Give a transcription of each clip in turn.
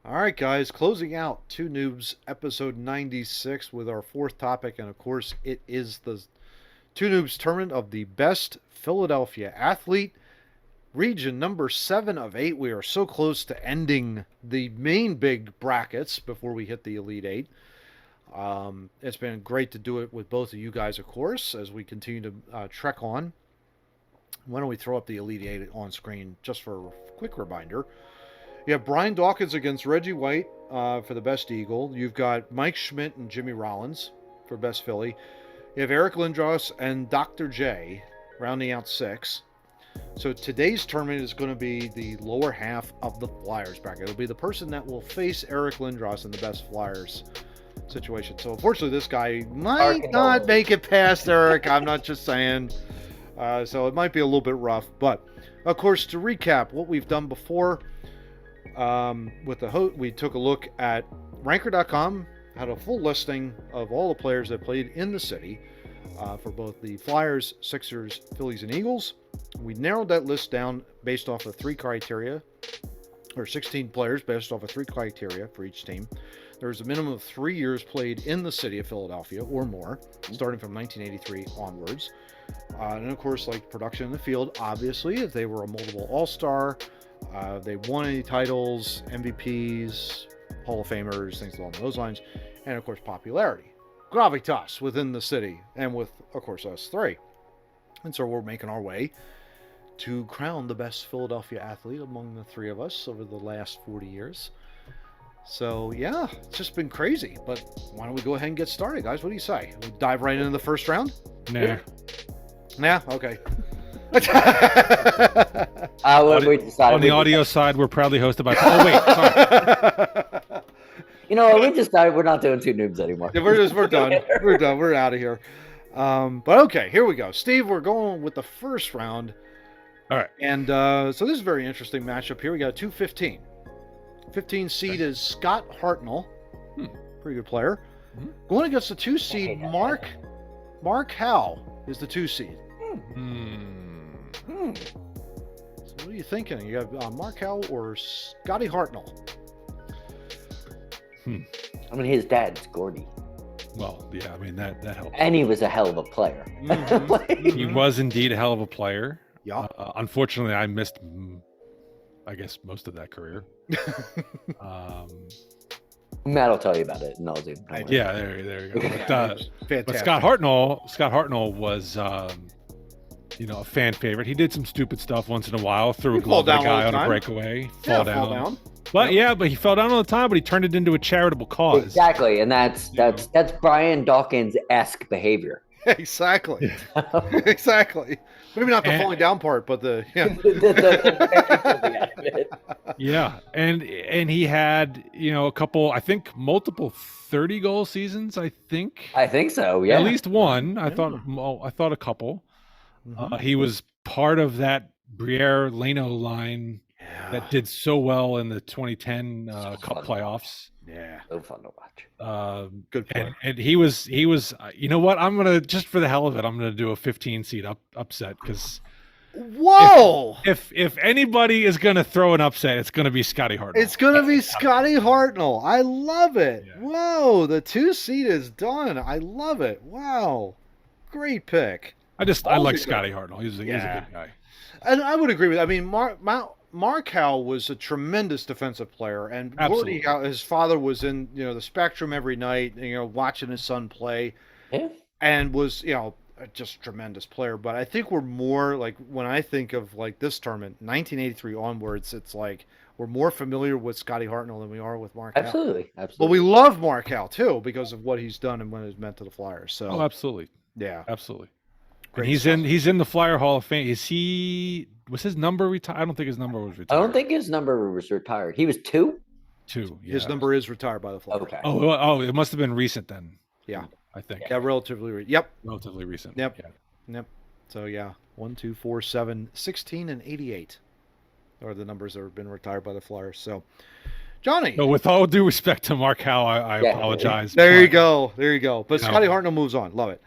All right, guys, closing out Two Noobs episode 96 with our fourth topic. And of course, it is the Two Noobs tournament of the best Philadelphia athlete, region number 7 of 8. We are so close to ending the main big brackets before we hit the Elite Eight. It's been great to do it with both of you guys, of course, as we continue to trek on. Why don't we throw up the Elite Eight on screen just for a quick reminder? You have Brian Dawkins against Reggie White for the best Eagle. You've got Mike Schmidt and Jimmy Rollins for best Philly. You have Eric Lindros and Dr. J rounding out 6. So today's tournament is going to be the lower half of the Flyers bracket. It'll be the person that will face Eric Lindros in the best Flyers situation. So unfortunately, this guy might not make it past Eric. I'm not just saying. So it might be a little bit rough. But of course, to recap what we've done before, with the host, we took a look at ranker.com, had a full listing of all the players that played in the city for both the Flyers, Sixers, Phillies, and Eagles. We narrowed that list down based off of 3 criteria, or 16 players based off of 3 criteria for each team. There's a minimum of 3 years played in the city of Philadelphia or more, starting from 1983 onwards. And of course, like production in the field, obviously, if they were a multiple All-Star, they won any titles, MVPs, Hall of Famers, things along those lines, and of course popularity, gravitas within the city, and with of course us 3. And so we're making our way to crown the best Philadelphia athlete among the 3 of us over the last 40 years. So yeah, it's just been crazy. But why don't we go ahead and get started, guys? What do you say? We dive right into the first round? Nah. Nah? Okay. We decided On the audio side, we're proudly hosted by. Oh wait, sorry. You know, we decided we're not doing Two Noobs anymore. Yeah, we're done. We're done. We're out of here. But okay, here we go. Steve, we're going with the first round. All right. And so this is a very interesting matchup here. We got a 2-15. 15 seed is Scott Hartnell. Pretty good player. Going against the 2 seed, Mark Howe is the 2 seed. So what are you thinking? You have Mark Howe or Scotty Hartnell? I mean, his dad's Gordy. Well, yeah, I mean that helps. And he was a hell of a player. He was indeed a hell of a player. Yeah. Unfortunately, I missed, I guess, most of that career. Matt will tell you about it. No, dude. Yeah, there you go. Fantastic. But Scott Hartnell was, a fan favorite. He did some stupid stuff once in a while. Threw a glove at a guy on a breakaway. Fall down. But he fell down all the time. But he turned it into a charitable cause. Exactly, and that's Brian Dawkins-esque behavior. Exactly. Exactly. Maybe not the falling down part, but the yeah. And he had a couple, I think multiple 30-goal seasons. I think so. Yeah, at least one. I thought a couple. He was part of that Briere-Leno line that did so well in the 2010 Cup playoffs. Yeah, so fun to watch. Good player. And he was. You know what? I'm gonna, just for the hell of it, I'm gonna do a 15 seed upset because. Whoa! If anybody is gonna throw an upset, it's gonna be Scotty Hartnell. It's gonna be Scotty Hartnell. I love it. Yeah. Whoa! The 2 seed is done. I love it. Wow! Great pick. I like Scotty Hartnell. He's a good guy. And I would agree with that. I mean, Mark Howe was a tremendous defensive player, and Gordy Howe, his father was in the Spectrum every night, watching his son play, and was just a tremendous player. But I think we're more like, when I think of like this tournament, 1983 onwards, it's like we're more familiar with Scotty Hartnell than we are with Mark Howe. Absolutely. But we love Mark Howe too because of what he's done and what it's meant to the Flyers. So absolutely, yeah, absolutely. And he's in the Flyer Hall of Fame. Was his number retired? I don't think his number was retired. I don't think his number was retired. He was 2? 2. Yeah. His number is retired by the Flyers. Okay. Oh, it must have been recent then. Yeah. I think. Yeah, relatively. Yep. Relatively recent. Yep. Yeah. Yep. So yeah, 1, 2, 4, 7, 16, and 88 are the numbers that have been retired by the Flyers. So, Johnny. So with all due respect to Mark Howe, I apologize. There you go. But Scotty Hartnell moves on. Love it.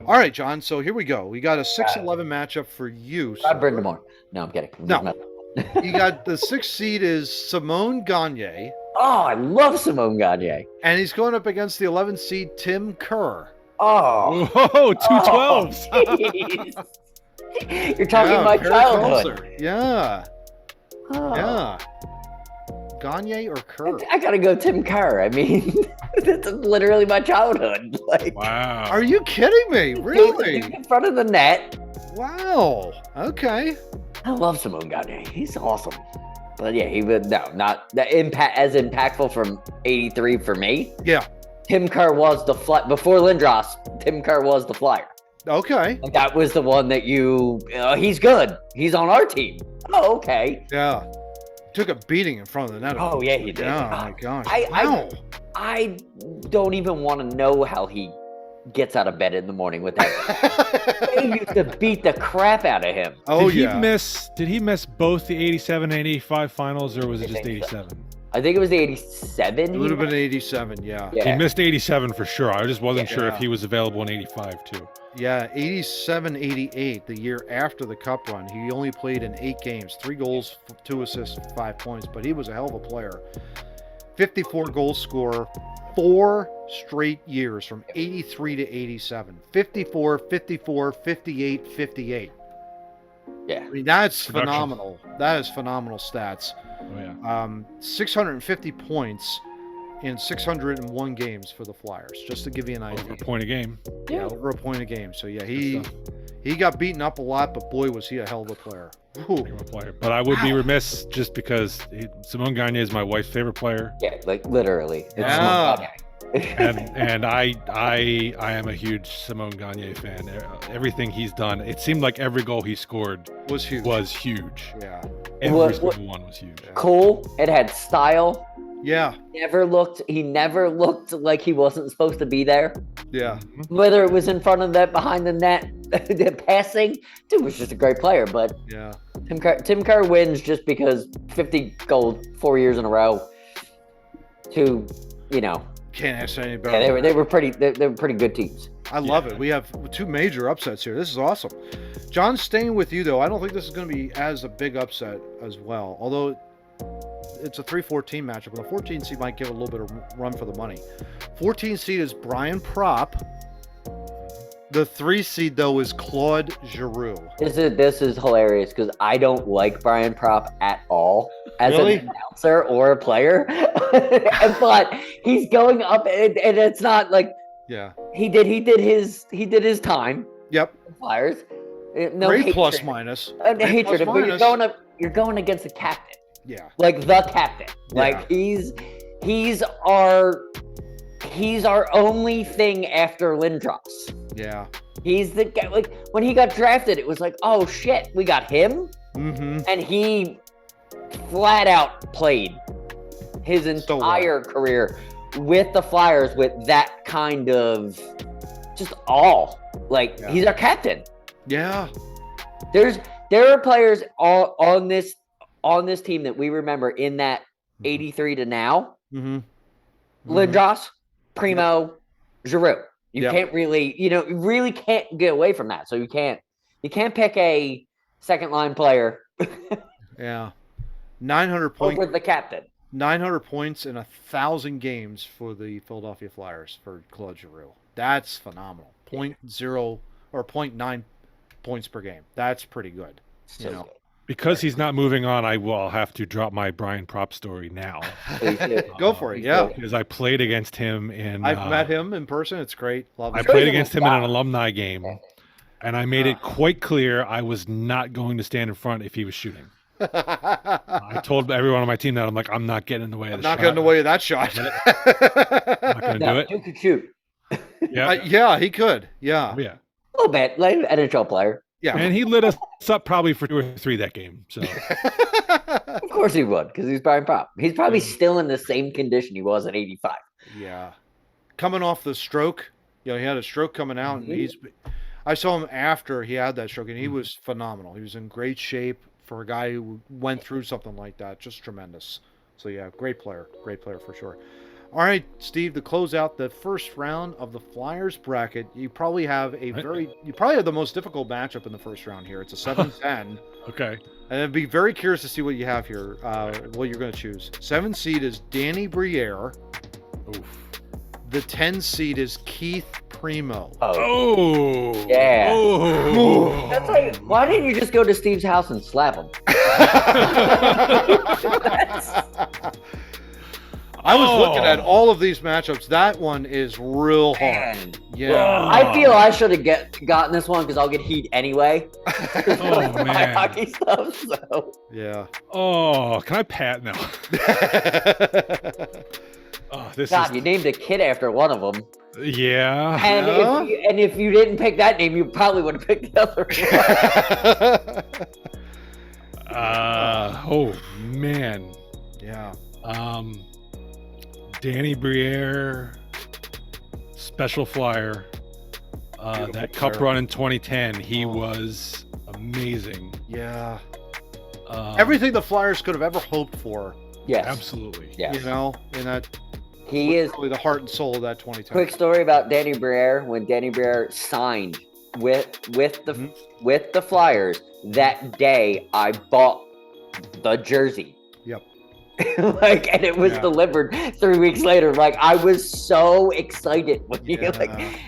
All right, John. So here we go. We got a 6-11 matchup for you. Brenda Moore. No, I'm kidding. No. You got the 6th seed is Simone Gagne Oh, I love Simone Gagne. And he's going up against the 11 seed Tim Kerr. Oh. Whoa, 212s. You're talking my childhood. Closer. Yeah. Oh. Yeah. Gagne or Kerr? I gotta go Tim Kerr. I mean, that's literally my childhood. Like, wow. Are you kidding me? Really? In front of the net. Wow. Okay. I love Simone Gagne. He's awesome. But yeah, he would not the impact as impactful from '83 for me. Yeah. Tim Kerr was the before Lindros. Tim Kerr was the flyer. Okay. And that was the one that he's good. He's on our team. Oh, okay. Yeah. Took a beating in front of the net. Oh yeah, he did. Oh my gosh. Wow. I don't even want to know how he gets out of bed in the morning with that. They used to beat the crap out of him. Oh, Did he miss both the 87 and 85 finals, or was it just 87? So. I think it was the 87. It would have been 87, yeah. He missed 87 for sure. I just wasn't sure if he was available in 85 too. Yeah, 87, 88, the year after the Cup run. He only played in 8 games, 3 goals, 2 assists, 5 points, but he was a hell of a player. 54 goal scorer, 4 straight years from 83 to 87. 54, 54, 58, 58. Yeah. I mean, that's phenomenal. That is phenomenal stats. Oh, yeah. 650 points in 601 games for the Flyers, just to give you an idea. Over a point a game. Yeah, over a point a game. So, yeah, he got beaten up a lot, but boy, was he a hell of a player. But I would be remiss just because Simone Gagne is my wife's favorite player. Yeah, like literally. Yeah. and I am a huge Simone Gagne fan. Everything he's done, it seemed like every goal he scored was huge. Yeah. Every single one was huge. Cool. It had style. Yeah. He never looked like he wasn't supposed to be there. Yeah. Whether it was in front of the net, behind the net, the passing, dude was just a great player. But yeah, Tim Kerr wins just because 50 gold 4 years in a row. Can't ask any better. Yeah, they were pretty good teams. I love it. We have 2 major upsets here. This is awesome. John, staying with you though, I don't think this is going to be as a big upset as well. Although it's a 3-14 matchup, and the 14 seed might give a little bit of run for the money. 14 seed is Brian Propp. The 3 seed though is Claude Giroud. This is hilarious because I don't like Brian Propp at all as an announcer or a player, but he's going up, and it's not like he did his time. Yep. Flyers. No great hatred. plus minus. Hatred, but you're going against the captain. Yeah. Like the captain. Yeah. Like he's our only thing after Lindros. Yeah. He's the guy. Like when he got drafted, it was like, oh shit, we got him. Mm-hmm. And he flat out played his entire career with the Flyers with that kind of just awe. Like he's our captain. Yeah. There are players on this team that we remember in that 83 to now. Mm-hmm. Lindros, Primo, Giroud. You Yep. can't really, you really can't get away from that. So you can't pick a second line player. Yeah. 900 points over the captain. 900 points in 1,000 games for the Philadelphia Flyers for Claude Giroud. That's phenomenal. 0.0 or 0.9 points per game. That's pretty good. So Because he's not moving on, I'll have to drop my Brian Propp story now. Go for it, yeah. Because I played against him I've met him in person. It's great. Love I played against him in an alumni game, and I made it quite clear I was not going to stand in front if he was shooting. I told everyone on my team that I'm like, I'm not getting in the way of the shot. Not getting in the way of that shot. I'm not going to do it. You could shoot. Yeah, he could. Yeah. Oh, yeah. A little bit, like an NHL player. Yeah. And he lit us up probably for 2 or 3 that game. So Of course he would, because he's Brian Propp. He's probably still in the same condition he was at 85. Yeah. Coming off the stroke, he had a stroke coming out, and I saw him after he had that stroke, and he was phenomenal. He was in great shape for a guy who went through something like that. Just tremendous. So, yeah, great player for sure. All right, Steve, to close out the first round of the Flyers bracket, you probably have the most difficult matchup in the first round here. It's a 7-10. Okay. And I'd be very curious to see what you have here, what you're going to choose. 7 seed is Danny Briere. Oof. The 10 seed is Keith Primo. Oh. Yeah. Oh. That's like, why didn't you just go to Steve's house and slap him? I was looking at all of these matchups. That one is real hard. Yeah. I feel I should have gotten this one because I'll get heat anyway. Oh, man. My hockey stuff, so. Yeah. Oh, can I pat now? Oh, you named a kid after one of them. Yeah. And if you didn't pick that name, you probably would have picked the other one. Oh, man. Yeah. Danny Briere, special flyer. That cup run in 2010, he was amazing. Yeah. Everything the Flyers could have ever hoped for. Yes. Absolutely. Yes. You know, and that he is really the heart and soul of that 2010. Quick story about Danny Briere. When Danny Briere signed with the Flyers, that day I bought the jersey. Yep. And it was delivered 3 weeks later. Like, I was so excited when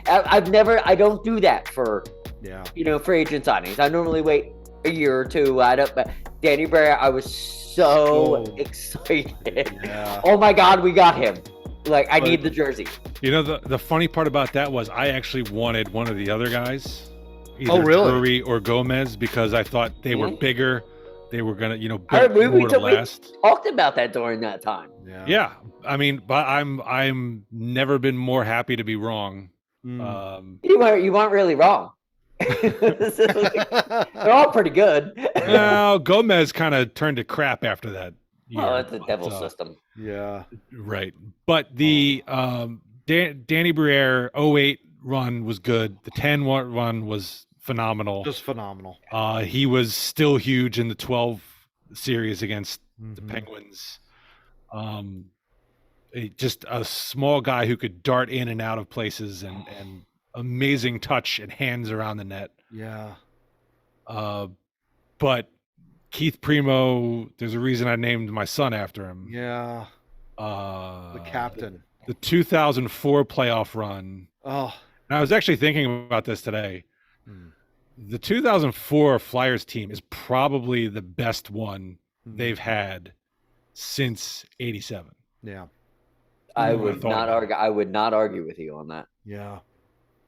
I don't do that for free agent signings. I normally wait a year or two. But Danny Briere, I was so excited. Yeah. Oh my God, we got him. Like, I need the jersey. You know, the funny part about that was I actually wanted one of the other guys, either really? Drury or Gomez, because I thought they were bigger. They were gonna, we talked about that during that time. Yeah. I mean, but I'm never been more happy to be wrong. You weren't really wrong. They're all pretty good. Well, Gomez kind of turned to crap after that. Well, that's the devil system. Yeah. Right. But the Danny Briere 08 run was good. The 10 run was phenomenal. Just phenomenal. He was still huge in the 12 series against the Penguins. Just a small guy who could dart in and out of places and amazing touch and hands around the net. Yeah. But Keith Primo, there's a reason I named my son after him. Yeah. The captain. The 2004 playoff run. Oh. And I was actually thinking about this today. The 2004 Flyers team is probably the best one they've had since '87. Yeah. I would not argue with you on that. Yeah.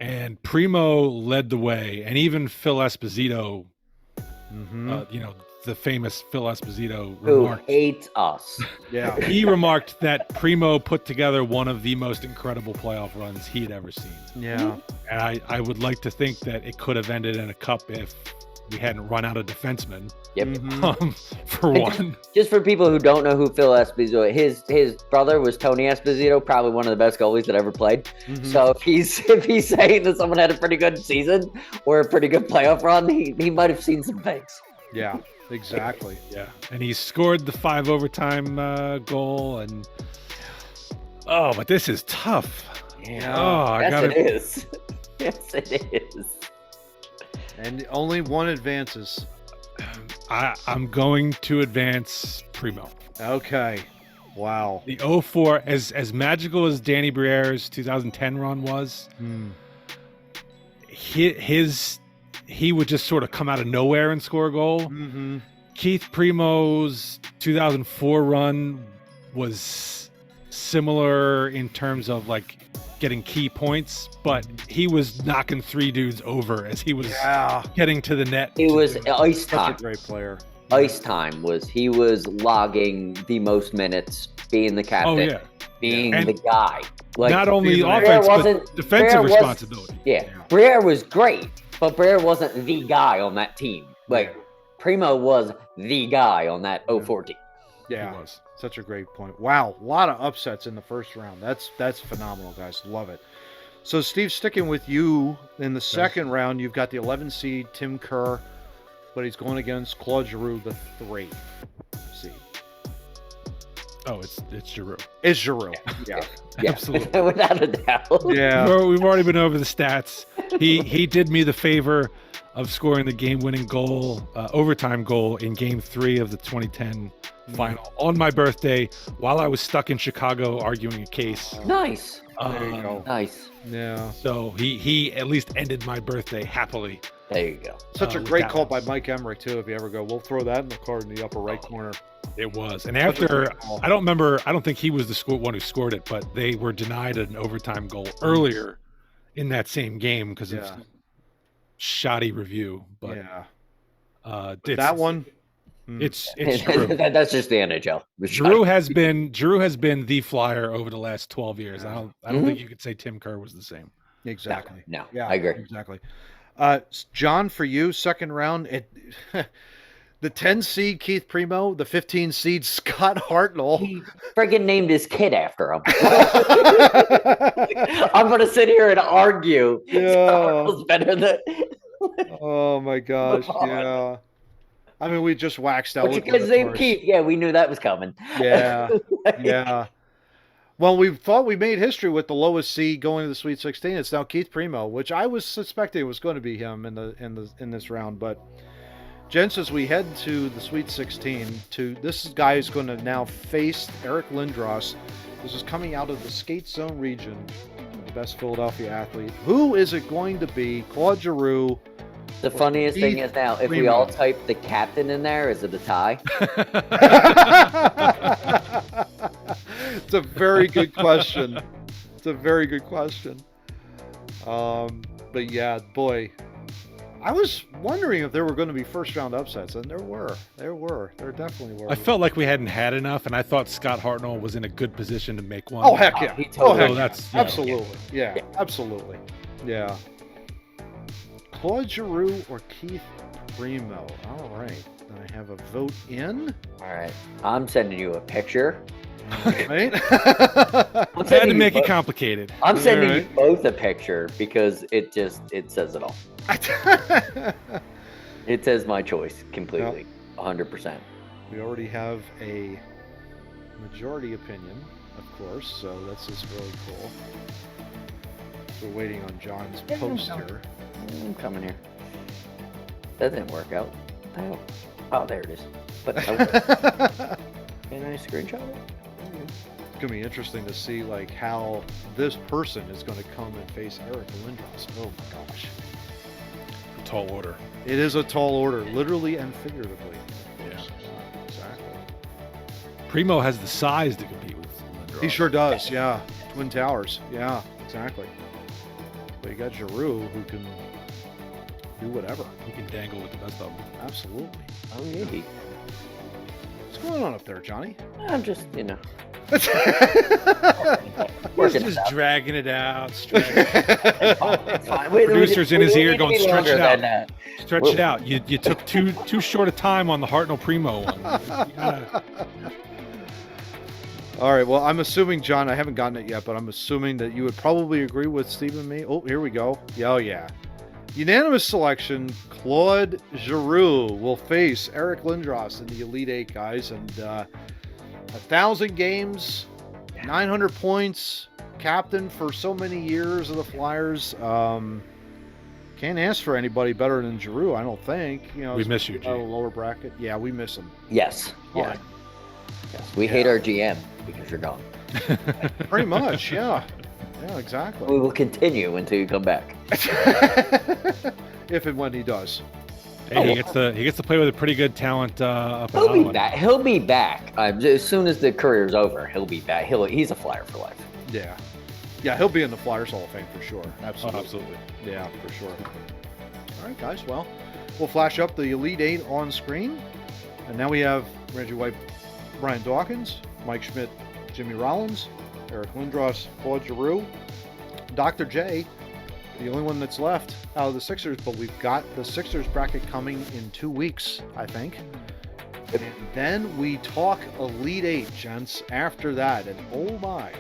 And Primo led the way, and even Phil Esposito, the famous Phil Esposito, who hates us. Yeah. He remarked that Primo put together one of the most incredible playoff runs he'd ever seen. Yeah. And I would like to think that it could have ended in a cup if we hadn't run out of defensemen. Yep. For one. Just for people who don't know who Phil Esposito, his brother was Tony Esposito, probably one of the best goalies that ever played. So if he's saying that someone had a pretty good season or a pretty good playoff run, he might have seen some things. Yeah. Exactly. Yeah. And he scored the 5 overtime goal. And but this is tough. Yeah. It is. Yes, it is. And only one advances. I'm going to advance Primo. Okay. Wow. The 04, as magical as Danny Briere's 2010 run was, he would just sort of come out of nowhere and score a goal. Keith Primo's 2004 run was similar in terms of like getting key points, but he was knocking 3 dudes over as he was getting to the net. It was ice time. Such a great player. Ice time he was logging the most minutes, being the captain, being the guy. Like, not only offense, but defensive responsibility. Briere was great, but Briere wasn't the guy on that team. Like, Primo was the guy on that 04 team. Yeah, he was. Such a great point. Wow, a lot of upsets in the first round. That's phenomenal, guys. Love it. So, Steve, sticking with you in the second round, you've got the 11 seed Tim Kerr, but he's going against Claude Giroud, the 3 seed. Oh, it's Giroud. It's Giroud. Yeah. Absolutely. Without a doubt. Yeah. We've already been over the stats. He did me the favor of scoring the game-winning goal, overtime goal in Game 3 of the 2010 final on my birthday while I was stuck in Chicago arguing a case. Nice. There you go. Nice. Yeah. So he at least ended my birthday happily. There you go. Such a great call by Mike Emmerich, too, if you ever go. We'll throw that in the card in the upper right corner. It was. And after, I don't think he was the one who scored it, but they were denied an overtime goal earlier in that same game because of shoddy review. But that one, it's true. That's just the NHL. Giroud has been the flyer over the last 12 years. I don't think you could say Tim Kerr was the same. Exactly. No, I agree. Exactly. John, for you, second round, the 10 seed Keith Primo, the 15 seed Scott Hartnell. He friggin' named his kid after him. I'm gonna sit here and argue. Hartnell's better than. Oh my gosh! Yeah. I mean, we just waxed out. What's your kid's name? Keith. Yeah, we knew that was coming. Yeah. Yeah. Well, we thought we made history with the lowest seed going to the Sweet 16. It's now Keith Primo, which I was suspecting was going to be him in this round. But, gents, as we head to the Sweet 16, this guy is going to now face Eric Lindros. This is coming out of the skate zone region, the best Philadelphia athlete. Who is it going to be? Claude Giroud. The funniest thing is now, if we all type the captain in there, is it a tie? It's a very good question. But yeah, boy, I was wondering if there were going to be first round upsets, and there definitely were. I felt like we hadn't had enough, and I thought Scott Hartnell was in a good position to make one. Oh heck yeah! Absolutely, yeah, absolutely, yeah. Claude Giroud or Keith Primo? All right, I have a vote in. All right, I'm sending you a picture. Right? I had to make it complicated. I'm sending you both a picture because it says it all. It says my choice completely, 100%. We already have a majority opinion, of course, so that's just really cool. We're waiting on John's post here. I'm coming here. That didn't work out. Oh, there it is. But can I screenshot it? It's gonna be interesting to see like how this person is going to come and face Eric Lindros. Oh my gosh, a tall order. It is a tall order, literally and figuratively. Yeah, exactly. Primo has the size to compete with Lindros. He sure does. Yeah, Twin Towers. Yeah, exactly. But you got Giroud who can do whatever. He can dangle with the best of them. Absolutely. Oh yeah. What's going on up there, Johnny? I'm just, He's just dragging it out. It's fine. Producer's in his ear going, stretch it out. Stretch it out. You took too short a time on the Hartnell Primo one. All right, well, I'm assuming, John, I haven't gotten it yet, but I'm assuming that you would probably agree with Steve and me. Oh, here we go. Yeah, oh, yeah. Unanimous selection, Claude Giroud will face Eric Lindros in the Elite Eight, guys. And 1,000 games, 900 points, captain for so many years of the Flyers. Can't ask for anybody better than Giroud, I don't think. We miss you, G. Lower bracket. Yeah, we miss him. Yes. Yeah. Yes. We hate our GM because you're gone. Pretty much, yeah. Yeah, exactly. We will continue until you come back. If and when he does. Hey, he gets to play with a pretty good talent up He'll be back. He'll be back. As soon as the career's over, he'll be back. He's a Flyer for life. Yeah. Yeah, he'll be in the Flyers Hall of Fame for sure. Absolutely. Oh, absolutely. Yeah, for sure. All right, guys. Well, we'll flash up the Elite Eight on screen. And now we have Reggie White, Brian Dawkins, Mike Schmidt, Jimmy Rollins, Eric Lindros, Claude Giroud, Dr. J, the only one that's left out of the Sixers, but we've got the Sixers bracket coming in 2 weeks, I think. And then we talk Elite Eight, gents, after that. And oh my,